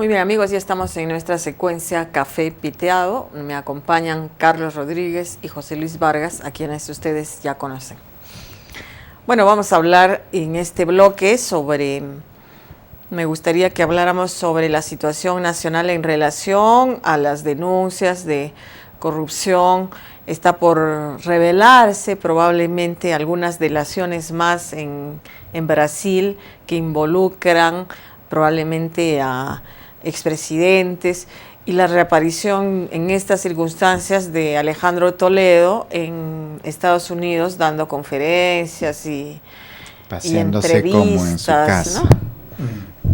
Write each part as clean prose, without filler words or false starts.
Muy bien, amigos, ya estamos en nuestra secuencia Café Piteado. Me acompañan Carlos Rodríguez y José Luis Vargas, a quienes ustedes ya conocen. Bueno, vamos a hablar en este bloque me gustaría que habláramos sobre la situación nacional en relación a las denuncias de corrupción. Está por revelarse probablemente algunas delaciones más en Brasil que involucran probablemente a expresidentes, y la reaparición en estas circunstancias de Alejandro Toledo en Estados Unidos dando conferencias y paseándose como en su casa, ¿no?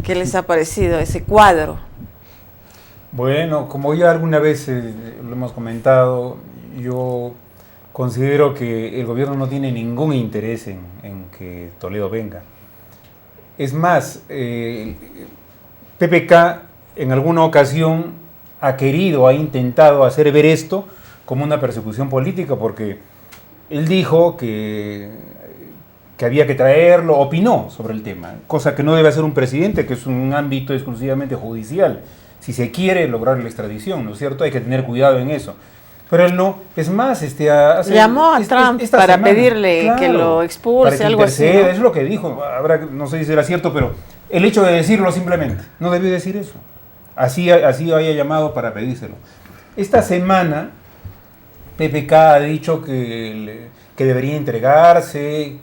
¿Qué les ha parecido ese cuadro? Bueno, como ya alguna vez lo hemos comentado, yo considero que el gobierno no tiene ningún interés en que Toledo venga. Es más, PPK en alguna ocasión ha intentado hacer ver esto como una persecución política, porque él dijo que había que traerlo, opinó sobre el tema, cosa que no debe hacer un presidente, que es un ámbito exclusivamente judicial. Si se quiere lograr la extradición, ¿no es cierto? Hay que tener cuidado en eso. Pero él no, es más, llamó a Trump para pedirle, claro, que lo expulse, para que algo así, ¿no? Es lo que dijo. No sé si será cierto, pero el hecho de decirlo simplemente, no debió decir eso. Así había llamado para pedírselo. Esta semana, PPK ha dicho que debería entregarse,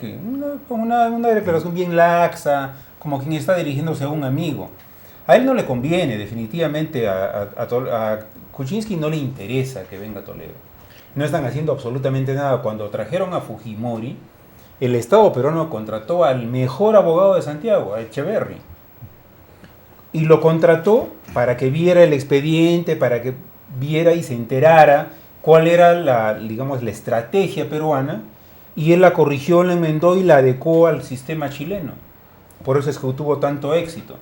una declaración bien laxa, como quien está dirigiéndose a un amigo. A él no le conviene, definitivamente, a Kuczynski no le interesa que venga Toledo. No están haciendo absolutamente nada. Cuando trajeron a Fujimori, el Estado peruano contrató al mejor abogado de Santiago, a Echeverry. Y lo contrató para que viera el expediente, para que viera y se enterara cuál era la estrategia peruana, y él la corrigió, la enmendó y la adecuó al sistema chileno. Por eso es que tuvo tanto éxito.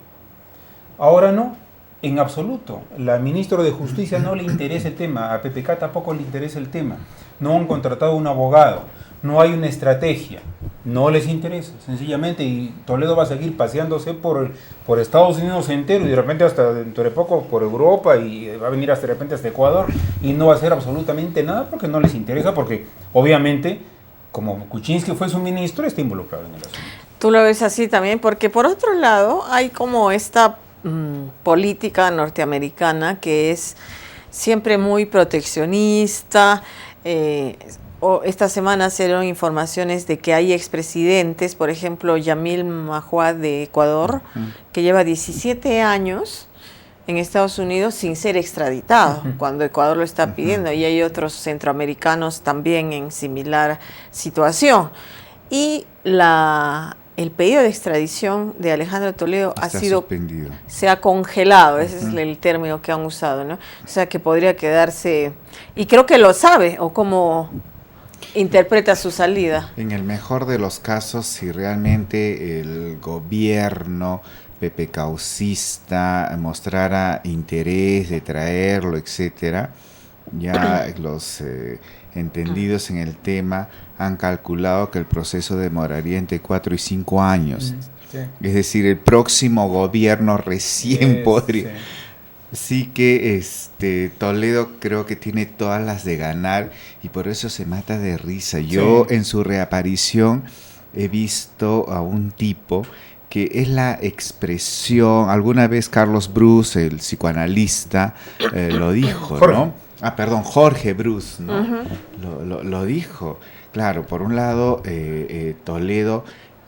Ahora no, en absoluto. La ministra de Justicia no le interesa el tema, a PPK tampoco le interesa el tema. No han contratado un abogado, no hay una estrategia, no les interesa, sencillamente, y Toledo va a seguir paseándose por Estados Unidos entero, y de repente hasta dentro de poco por Europa, y va a venir hasta de repente hasta Ecuador, y no va a hacer absolutamente nada porque no les interesa, porque obviamente, como Kuczynski fue su ministro, está involucrado en el asunto. Tú lo ves así también, porque por otro lado hay como esta política norteamericana que es siempre muy proteccionista. Esta semana se dieron informaciones de que hay expresidentes, por ejemplo, Yamil Mahuad de Ecuador, que lleva 17 años en Estados Unidos sin ser extraditado, cuando Ecuador lo está pidiendo, y hay otros centroamericanos también en similar situación. Y el pedido de extradición de Alejandro Toledo está suspendido. Se ha congelado, ese es el término que han usado, ¿no? O sea, que podría quedarse, y creo que lo sabe, o cómo interpreta su salida. En el mejor de los casos, si realmente el gobierno PPKcista mostrara interés de traerlo, etcétera, ya los entendidos en el tema han calculado que el proceso demoraría entre 4 y 5 años. Sí. Es decir, el próximo gobierno recién podría... Sí. Así que Toledo creo que tiene todas las de ganar, y por eso se mata de risa. Yo en su reaparición he visto a un tipo que es la expresión, alguna vez Carlos Bruce, el psicoanalista, lo dijo, ¿no? Jorge Bruce, ¿no? Lo dijo. Claro, por un lado, Toledo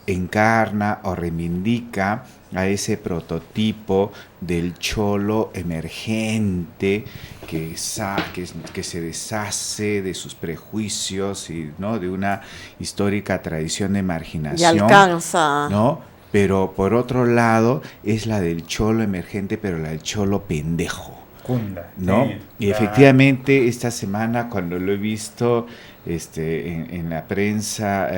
encarna o reivindica a ese prototipo del cholo emergente que se deshace de sus prejuicios y, ¿no?, de una histórica tradición de marginación. Y alcanza. ¿No? Pero por otro lado es la del cholo emergente, pero la del cholo pendejo. ¿No? Sí, y efectivamente esta semana, cuando lo he visto en la prensa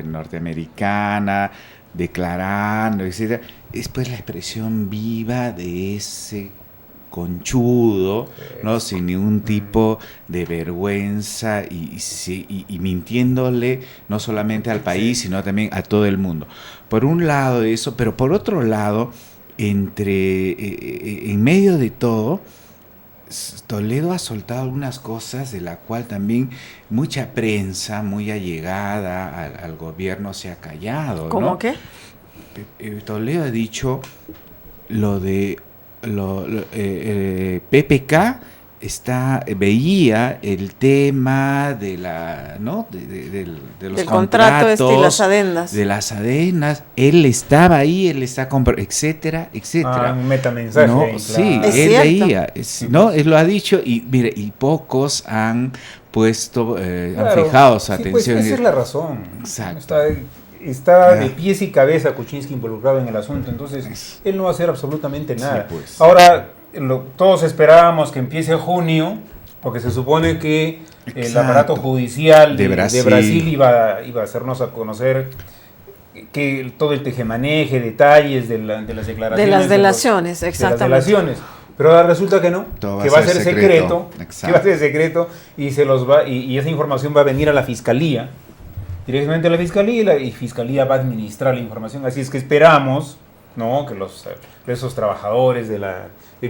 norteamericana declarando, etcétera, es pues la expresión viva de ese conchudo, ¿no?, sin ningún tipo de vergüenza y mintiéndole no solamente al país, sino también a todo el mundo. Por un lado eso, pero por otro lado en medio de todo, Toledo ha soltado algunas cosas de la cual también mucha prensa muy allegada al gobierno se ha callado, ¿no? ¿Cómo qué? Toledo ha dicho lo de PPK veía el tema de la, ¿no? de los del contrato contratos, y las adendas. de las adendas, él estaba ahí, él está etcétera, etcétera. Un metamensaje. No, ahí, claro. sí, Es él cierto. veía, ¿no? Él lo ha dicho y mire, y pocos han puesto, Claro, han fijado su sí, atención. Pues esa es la razón. Exacto. Está Ya. de pies y cabeza Kuczynski involucrado en el asunto, entonces él no va a hacer absolutamente nada. Sí, pues. Ahora, todos esperábamos que empiece junio, porque se supone que el Exacto. aparato judicial De de Brasil. Brasil iba a hacernos a conocer que todo el tejemaneje, detalles de las declaraciones. De las delaciones, de las exactamente. delaciones. Pero ahora resulta que no, Todo que va a ser secreto, Exacto. que va a ser secreto y esa información va a venir a la fiscalía, directamente a la fiscalía y la fiscalía va a administrar la información. Así es que esperamos, ¿no?, que esos trabajadores del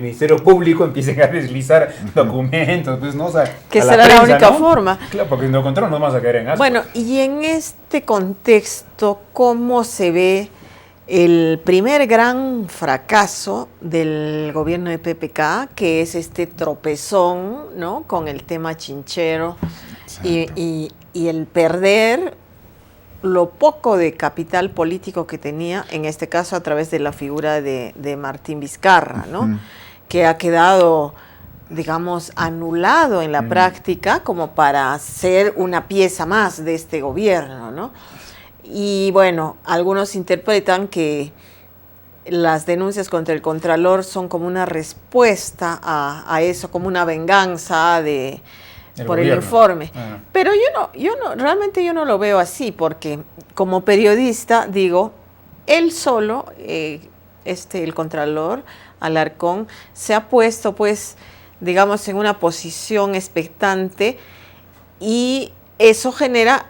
Ministerio Público empiecen a deslizar documentos, pues, ¿no? O sea, Que a será la prensa, única ¿no? forma. Claro, porque de lo contrario nos vamos a caer en asco. Bueno, y en este contexto, ¿cómo se ve el primer gran fracaso del gobierno de PPK, que es este tropezón, ¿no?, con el tema chinchero y el perder lo poco de capital político que tenía, en este caso a través de la figura de Martín Vizcarra, ¿no? Ujú. Que ha quedado, digamos, anulado en la práctica como para ser una pieza más de este gobierno, ¿no? Y bueno, algunos interpretan que las denuncias contra el Contralor son como una respuesta a eso, como una venganza por el informe. Ah. Pero realmente yo no lo veo así, porque como periodista digo, él solo, el Contralor Alarcón, se ha puesto, pues, digamos, en una posición expectante y eso genera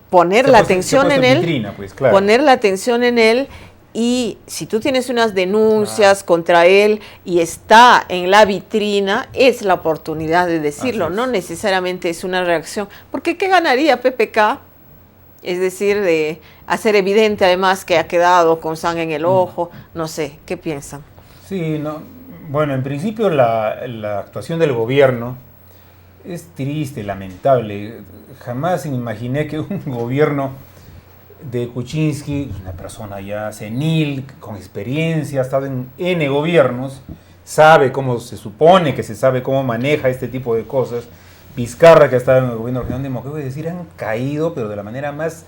poner la atención en él, vitrina, pues, claro. poner la atención en él. Y si tú tienes unas denuncias contra él y está en la vitrina, es la oportunidad de decirlo, no necesariamente es una reacción. Porque ¿qué ganaría PPK? Es decir, de hacer evidente además que ha quedado con sangre en el ojo, no sé, ¿qué piensan? Sí, no. Bueno, en principio la actuación del gobierno es triste, lamentable. Jamás me imaginé que un gobierno de Kuczynski, una persona ya senil, con experiencia, ha estado en N gobiernos, sabe cómo se supone que se sabe cómo maneja este tipo de cosas. Vizcarra, que ha estado en el gobierno regional democrático, es decir, han caído, pero de la manera más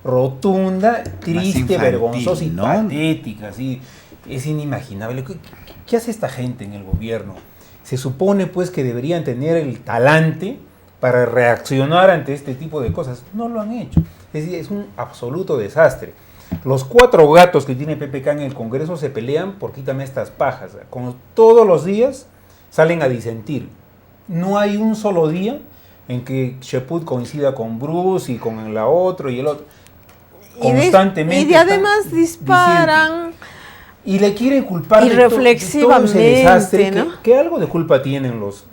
rotunda, triste, infantil, vergonzosa y ¿no? patética. Así, es inimaginable. ¿Qué hace esta gente en el gobierno? Se supone pues que deberían tener el talante para reaccionar ante este tipo de cosas. No lo han hecho. Es decir, es un absoluto desastre. Los 4 gatos que tiene PPK en el Congreso se pelean por quítame estas pajas. Como todos los días salen a disentir. No hay un solo día en que Cheput coincida con Bruce y con la otro y el otro. Constantemente. Y además disparan. Y le quieren culpar irreflexivamente, de todo ese desastre, ¿no? que algo de culpa tienen los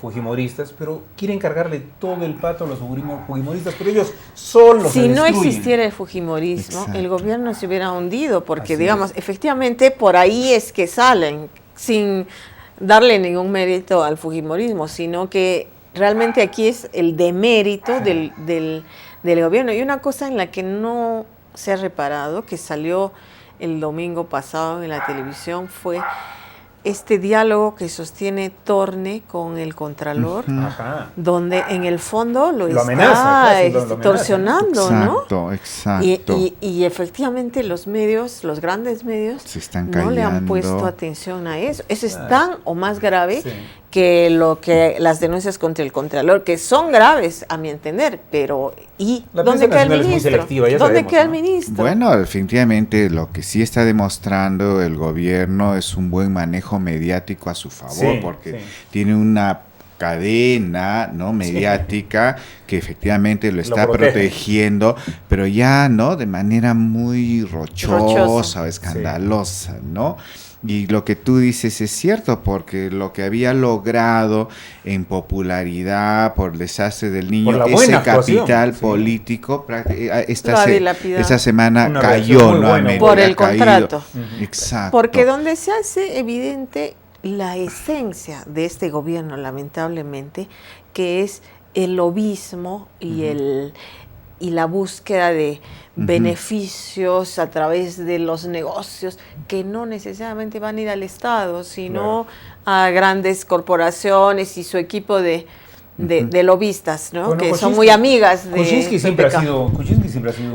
fujimoristas, pero quieren cargarle todo el pato a los fujimoristas, pero ellos solo si se no destruyen. existiera el fujimorismo, Exacto. el gobierno se hubiera hundido, porque Así digamos, es. efectivamente por ahí es que salen, sin darle ningún mérito al fujimorismo, sino que realmente aquí es el demérito del gobierno. Y una cosa en la que no se ha reparado, que salió el domingo pasado en la televisión, fue este diálogo que sostiene Torne con el Contralor, Ajá. donde en el fondo lo está amenaza, casi lo amenaza. extorsionando, ¿no? Exacto, exacto. Y efectivamente los medios, los grandes medios, Se están no le han callando. puesto atención a eso. Eso es tan o más grave Sí. que las denuncias contra el Contralor, que son graves a mi entender, pero ¿y La dónde prensa queda el nacional es muy ministro? selectiva, ya ¿Dónde sabemos, queda el ¿no? ministro? Bueno, definitivamente lo que sí está demostrando el gobierno es un buen manejo mediático a su favor, Sí, porque sí. tiene una cadena, ¿no?, mediática que efectivamente lo está protege. protegiendo, pero ya, ¿no?, de manera muy rochosa Rochosa. o escandalosa, ¿no? Y lo que tú dices es cierto, porque lo que había logrado en popularidad por el desastre del niño, ese capital político, esta semana cayó nuevamente. Por el contrato. Exacto. Porque donde se hace evidente la esencia de este gobierno, lamentablemente, que es el lobismo y la búsqueda de beneficios a través de los negocios que no necesariamente van a ir al Estado, sino a grandes corporaciones y su equipo de lobistas, ¿no? Bueno, que son muy amigas de Kuczynski siempre ha sido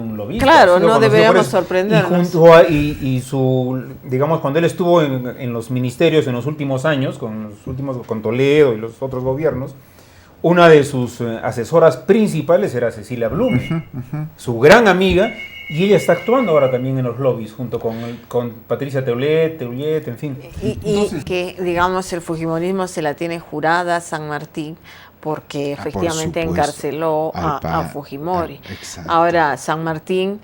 un lobista. Claro, no deberíamos sorprendernos. Y su, digamos, cuando él estuvo en los ministerios en los últimos años, con Toledo y los otros gobiernos, una de sus asesoras principales era Cecilia Blume, su gran amiga, y ella está actuando ahora también en los lobbies junto con Patricia Teulet, en fin. Entonces, que, digamos, el fujimorismo se la tiene jurada San Martín porque efectivamente encarceló a Fujimori. Ahora, San Martín,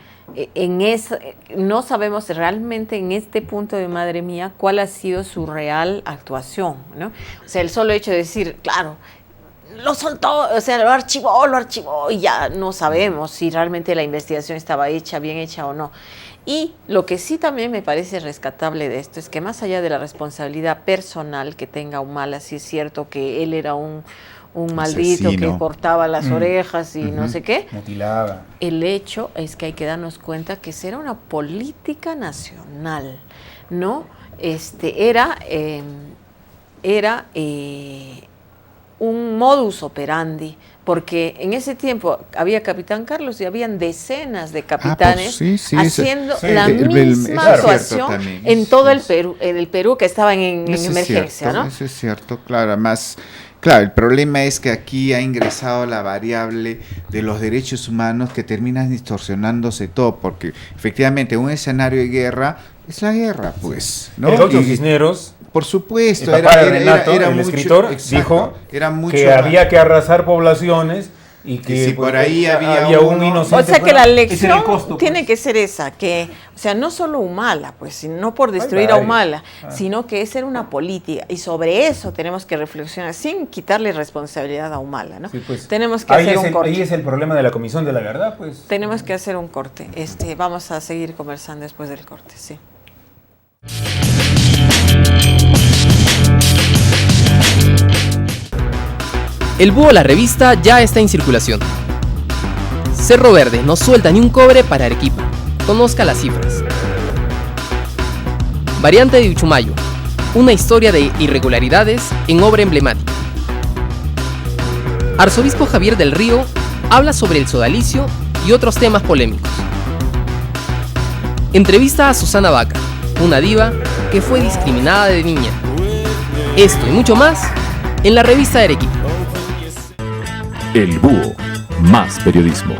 no sabemos realmente en este punto de madre mía cuál ha sido su real actuación, ¿no? O sea, el solo hecho de decir, claro, lo soltó, o sea, lo archivó y ya no sabemos si realmente la investigación estaba bien hecha o no. Y lo que sí también me parece rescatable de esto es que más allá de la responsabilidad personal que tenga Humala, sí es cierto que él era un maldito que cortaba las orejas y no sé qué. Mutilaba. El hecho es que hay que darnos cuenta que esa era una política nacional, ¿no? Era un modus operandi, porque en ese tiempo había Capitán Carlos y habían decenas de capitanes haciendo la misma actuación en todo el Perú que estaba en emergencia, ¿no? Eso es cierto, claro, además. Claro, el problema es que aquí ha ingresado la variable de los derechos humanos que terminan distorsionándose todo, porque efectivamente un escenario de guerra es la guerra, pues, ¿no? El Ocho Cisneros, por supuesto, el escritor, dijo que había que arrasar poblaciones y que si por ahí había un inocente. O sea que la lección tiene que ser esa, que, o sea, no solo Humala, pues, no por destruir a Humala, sino que esa era una política, y sobre eso tenemos que reflexionar, sin quitarle responsabilidad a Humala, ¿no? Sí, pues, tenemos que hacer un corte. Ahí es el problema de la Comisión de la Verdad, pues. Tenemos que hacer un corte. Vamos a seguir conversando después del corte, sí. El Búho, la revista, ya está en circulación. Cerro Verde no suelta ni un cobre para Arequipa. Conozca las cifras. Variante de Uchumayo, una historia de irregularidades en obra emblemática. Arzobispo Javier del Río habla sobre el sodalicio y otros temas polémicos. Entrevista a Susana Vaca, una diva que fue discriminada de niña. Esto y mucho más en la revista de Arequipa. El Búho, más periodismo.